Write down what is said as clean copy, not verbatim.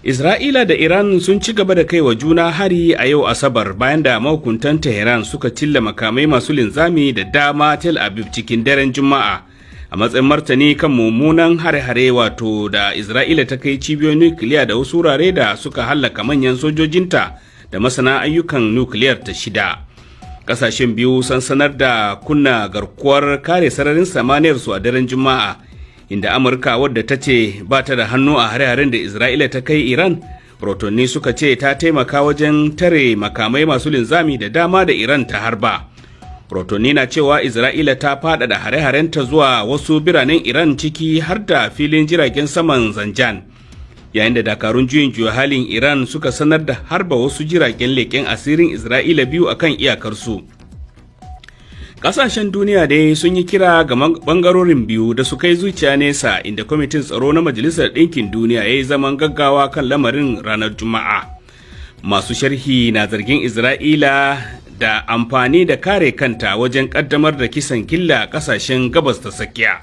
Isra'ila da Iran sun ci gaba da kai wa juna hari a yau Asabar bayan da mahukuntan Tehran suka cilla makamai masu linzami da dama Tel Aviv cikin daren Juma'a a matsayin martani kan mummunan hare-hare wato da Isra'ila ta kai cibiyoyin nukiliya da wasu wurare da suka hallaka manyan sojojinta da masana ayyukan nukiliyar ta 6. Kasashen biyu sun sanar da kunna garkuwar kare sararin samaniyar su a daren Juma'a, inda Amurka wadda ta ce ba ta da hannu a hare-haren da Isra'ila ta kai Iran, rotonni suka ce ta taimaka wajen tare makamai masu linzami da dama da Iran ta harba. Rotonni na cewa Isra'ila ta faɗaɗa hare-harenta zuwa wasu biranen Iran ciki har da filin jiragen saman Zanjan, yayin da dakarun juyin juya halin Iran suka sanar da harba wasu jiragen leƙen asirin Isra'ila biyu akan iyakarsu. Ƙasashen duniya dai sun yi kira ga ɓangarorin biyu da su kai zuciya nesa, inda kwamitin tsaro na Majalisar Ɗinkin Duniya ya yi zaman gaggawa kan lamarin ranar Juma'a. Masu sharhi na zargin Isra'ila da amfani da kare kanta wajen ƙaddamar da kisan killa a ƙasashen gabas ta tsakiya.